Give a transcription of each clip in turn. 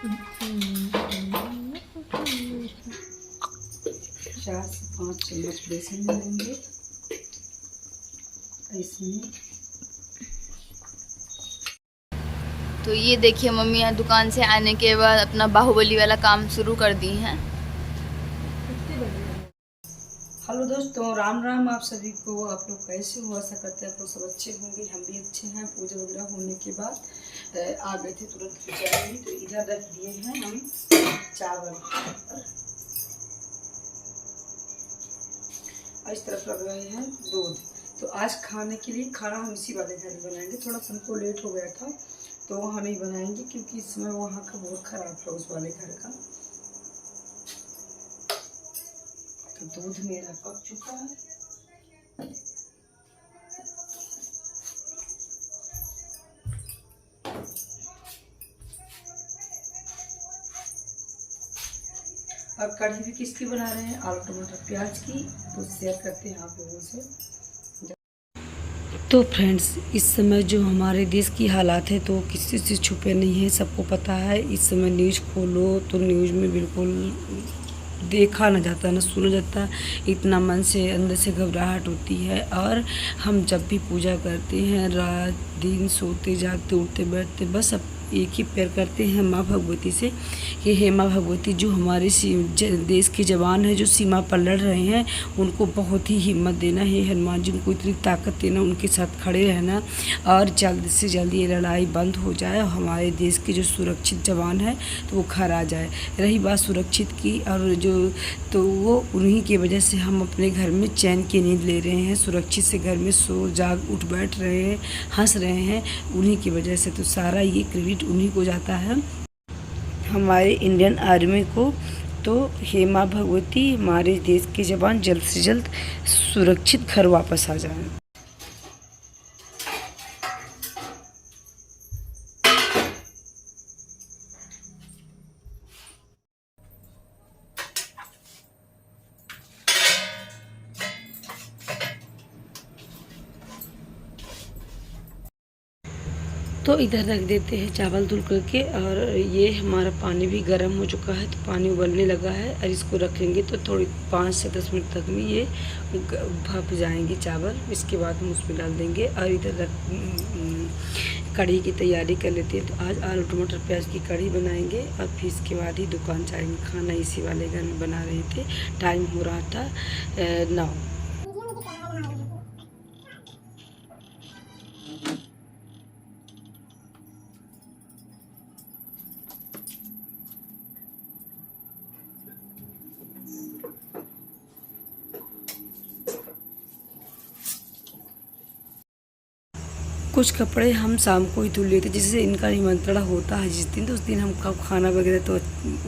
4 से 5 चम्मच बेसन डालेंगे इसमें। तो ये देखिए मम्मी यहाँ दुकान से आने के बाद अपना बाहुबली वाला काम शुरू कर दी हैं। हेलो दोस्तों, राम राम आप सभी को। आप लोग कैसे हो? आशा करते हैं आप लोग सब अच्छे होंगे। हम भी अच्छे हैं। पूजा वगैरह होने के बाद आ गए थे तुरंत पूजा में। तो इधर रख दिए हैं हम चावल और इस तरफ रख रहे हैं दूध। तो आज खाने के लिए खाना हम इसी वाले घर में बनाएंगे। थोड़ा सा हमको लेट हो गया था तो वहाँ नहीं बनाएंगे क्योंकि इस समय वहाँ का बहुत ख़राब था उस वाले घर का। तो दूध मेरा पक चुका है। और कढ़ी भी किसकी बना रहे हैं? आलू टमाटर प्याज की। तो शेयर करते हैं आप लोगों से। तो फ्रेंड्स, इस समय जो हमारे देश की हालात है तो किसी से छुपे नहीं है, सबको पता है। इस समय न्यूज़ खोलो तो न्यूज़ में बिल्कुल देखा ना जाता, ना सुना जाता। इतना मन से अंदर से घबराहट होती है। और हम जब भी पूजा करते हैं, रात दिन सोते जागते उठते बैठते बस अब एक ही प्यार करते हैं माँ भगवती से कि हे माँ भगवती, जो हमारे देश के जवान हैं जो सीमा पर लड़ रहे हैं उनको बहुत ही हिम्मत देना है। हनुमान जी उनको इतनी ताकत देना, उनके साथ खड़े रहना और जल्द से जल्द ये लड़ाई बंद हो जाए और हमारे देश के जो सुरक्षित जवान हैं तो वो घर आ जाए। रही बात सुरक्षित की और जो तो वो उन्हीं की वजह से हम अपने घर में चैन की नींद ले रहे हैं, सुरक्षित से घर में सो जाग उठ बैठ रहे हैं, हंस रहे हैं, उन्हीं की वजह से। तो सारा ये क्रेडिट उन्हीं को जाता है, हमारे इंडियन आर्मी को। तो हे माँ भगवती, हमारे देश के जवान जल्द से जल्द सुरक्षित घर वापस आ जाएं। तो इधर रख देते हैं चावल धुल करके। और ये हमारा पानी भी गर्म हो चुका है तो पानी उबलने लगा है और इसको रखेंगे तो थोड़ी 5 से 10 मिनट तक में ये भप जाएंगे चावल। इसके बाद हम उसमें डाल देंगे। और इधर कढ़ी की तैयारी कर लेते हैं। तो आज आलू टमाटर प्याज की कढ़ी बनाएंगे और फिर इसके बाद ही दुकान जाएंगे। खाना इसी वाले घर में बना रहे थे। टाइम हो रहा था 9। कुछ कपड़े हम शाम को ही धुल लेते, जिससे इनका निमंत्रण होता है जिस दिन, तो उस दिन हम खाना वगैरह तो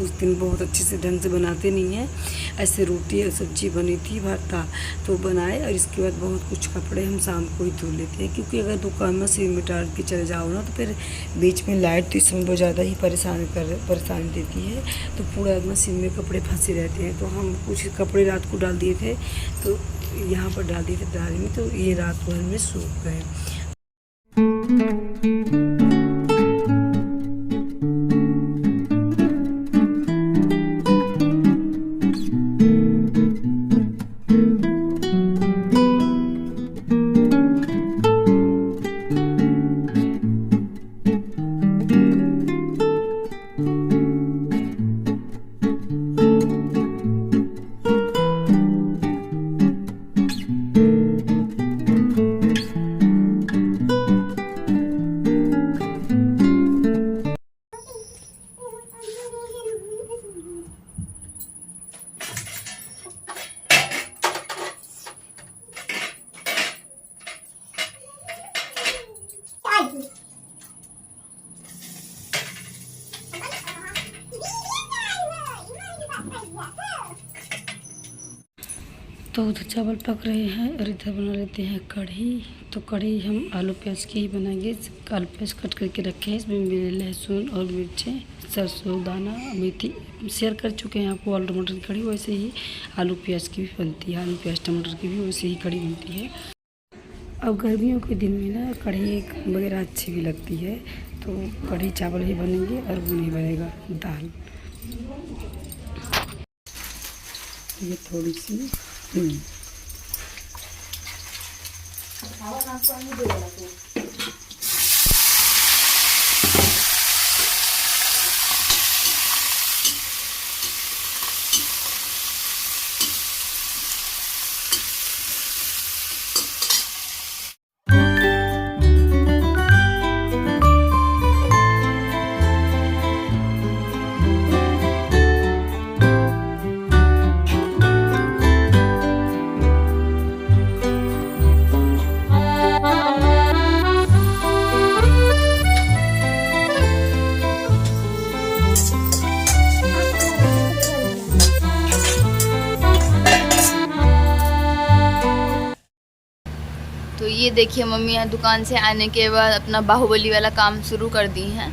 उस दिन बहुत अच्छे से ढंग से बनाते नहीं हैं। ऐसे रोटी और सब्जी बनी थी, भरता तो बनाए। और इसके बाद बहुत कुछ कपड़े हम शाम को ही धुल लेते हैं क्योंकि अगर दुकान में से मिटा के चले जाओ ना तो फिर बीच में लाइट तो इस समय बहुत ज़्यादा ही परेशानी देती है। तो पूरा मशीन में कपड़े फंसे रहते हैं। तो हम कुछ कपड़े रात को डाल दिए थे तो यहाँ पर डाल दिए थे दाल में, तो ये रात भर में सूख गए। तो उधर चावल पक रहे हैं और इधर बना लेते हैं कढ़ी। तो कढ़ी हम आलू प्याज की ही बनाएंगे। आलू प्याज कट करके रखे हैं, इसमें मेरे लहसुन और मिर्चें, सरसों दाना, मेथी शेयर कर चुके हैं आपको। आलू टमाटर की कढ़ी वैसे ही आलू प्याज की भी बनती है, आलू प्याज टमाटर की भी वैसे ही कढ़ी बनती है। अब गर्मियों के दिन में ना कढ़ी वगैरह अच्छी भी लगती है। तो कढ़ी चावल ही बनेंगे और वो नहीं बनेगा दाल। ये थोड़ी सी तो ये देखिए मम्मी यहाँ दुकान से आने के बाद अपना बाहुबली वाला काम शुरू कर दी हैं।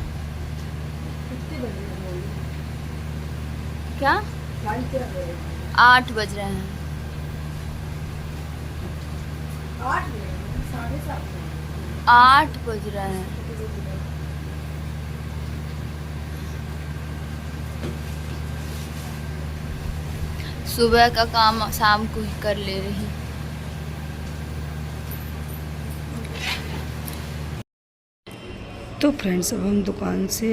क्या 8 बज रहे हैं। 8 बज रहे हैं। सुबह का काम शाम को ही कर ले रही हूँ। तो फ्रेंड्स, अब हम दुकान से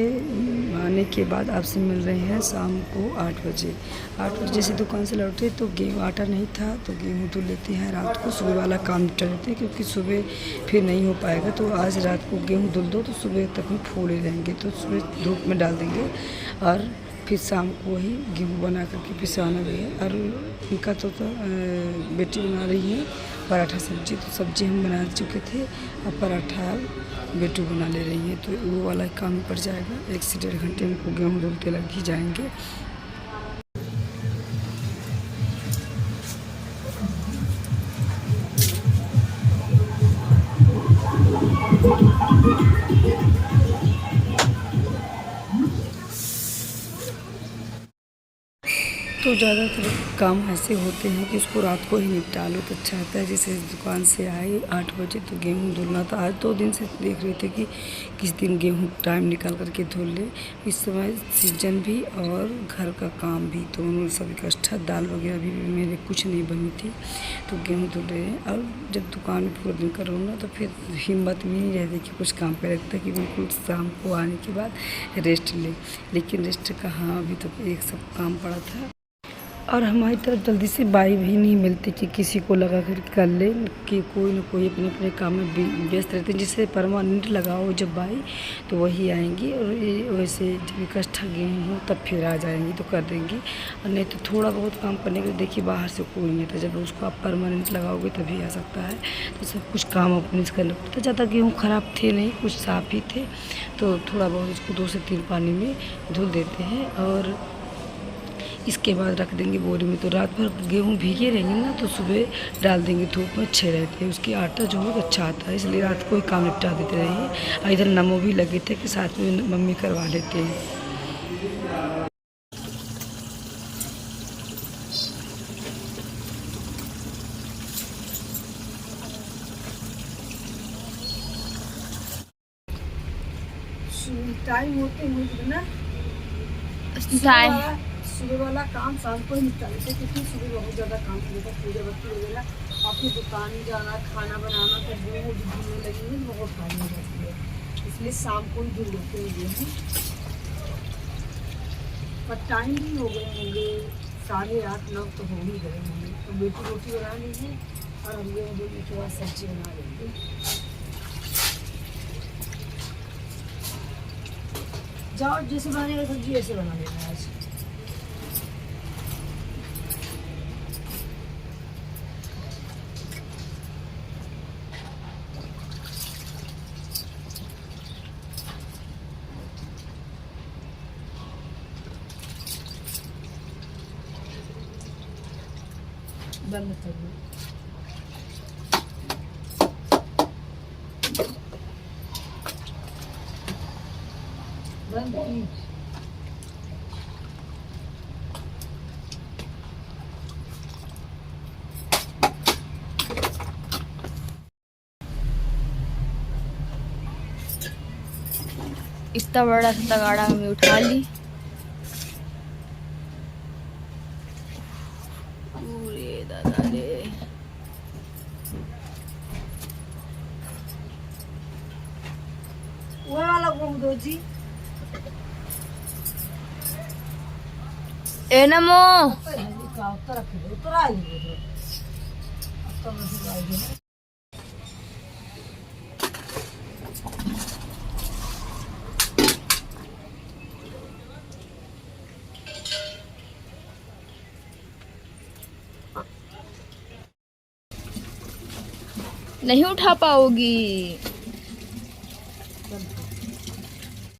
आने के बाद आपसे मिल रहे हैं शाम को 8 बजे। 8 बजे से दुकान से लौटे तो गेहूँ आटा नहीं था तो गेहूँ धुल लेते हैं रात को, सुबह वाला काम निपटा लेते हैं क्योंकि सुबह फिर नहीं हो पाएगा। तो आज रात को गेहूँ धुल दो तो सुबह तक हम फूले रहेंगे, तो सुबह धूप में डाल देंगे और फिर शाम को वही गेहूँ बना करके पिसवाना भी है। और उनका तो बेटी बना रही है पराठा सब्जी, तो सब्जी हम बना चुके थे और पराठा बेटू बना ले रही है, तो वो वाला काम पड़ जाएगा। 1 से 1.5 घंटे हमको गेहूँ धुलते लग ही जाएंगे। तो ज़्यादातर काम ऐसे होते हैं कि उसको रात को ही निपटा लो तो अच्छा होता है। जैसे दुकान से आए 8 बजे तो गेहूँ धुलना था। आज 2 दिन से देख रहे थे कि किस दिन गेहूँ टाइम निकाल करके धुल ले। इस समय सीजन भी और घर का काम भी दोनों सब इकट्ठा। दाल वगैरह भी मेरे कुछ नहीं बनी थी तो गेहूँ धुल रहे हैं। और जब दुकान में पूरा दिन करो ना तो फिर हिम्मत भी नहीं रहती कि कुछ काम पे लगता है कि बिल्कुल शाम को आने के बाद रेस्ट ले। लेकिन रेस्ट कहाँ, अभी तो एक सब काम पड़ा था। और हमारी तरफ जल्दी से बाई भी नहीं मिलती कि किसी को लगा कर ले, कि कोई ना कोई अपने अपने काम में व्यस्त रहते हैं। जिससे परमानेंट लगाओ जब बाई तो वही आएंगी, और वैसे जब इकट्ठा गेहूँ हो तब फिर आ जाएंगी तो कर देंगी। और नहीं तो थोड़ा बहुत काम करने के लिए देखिए बाहर से कोई नहीं आता। जब उसको आप परमानेंट लगाओगे तभी आ सकता है। तो सब कुछ काम अपने से करना पड़ता है। ज़्यादा गेहूँ ख़राब थे नहीं, कुछ साफ़ ही थे, तो थोड़ा बहुत उसको 2 से 3 पानी में धुल देते हैं और इसके बाद रख देंगे बोरी में। तो रात भर गेहूँ भीगे रहेंगे ना तो सुबह डाल देंगे धूप में, अच्छे रहते हैं। उसकी आटा जो है अच्छा आता है, इसलिए रात को ही काम निपटा देते रहिए। और इधर नमो भी लगे थे कि साथ में मम्मी करवा लेते हैं। टाइम होते हुए ना सुबह वाला काम शाम को ही निपटा लेते हैं क्योंकि सुबह बहुत ज़्यादा काम होता है। पूजा बत्ती वगैरह, आपकी दुकान जाना, खाना बनाना, तो वो धुलने लगेंगे बहुत टाइम हो जाती है। इसलिए शाम को ही धुल लेते हैं। पर टाइम भी हो गए होंगे 8:30 9 तो हो ही गए होंगे। तो बेटी रोटी बना लीजिए और हम लोग बोलिए के बाद सब्जी बना लेंगे। जाओ जैसे बनाने सब्जी ऐसे बना लेना आज। बंद कर दो। बंद की। इतना बड़ा सा तगाड़ा मम्मी उठा ली। पूरे दादा रे, वो वाला घूम दो जी। ए नमो नहीं उठा पाओगी।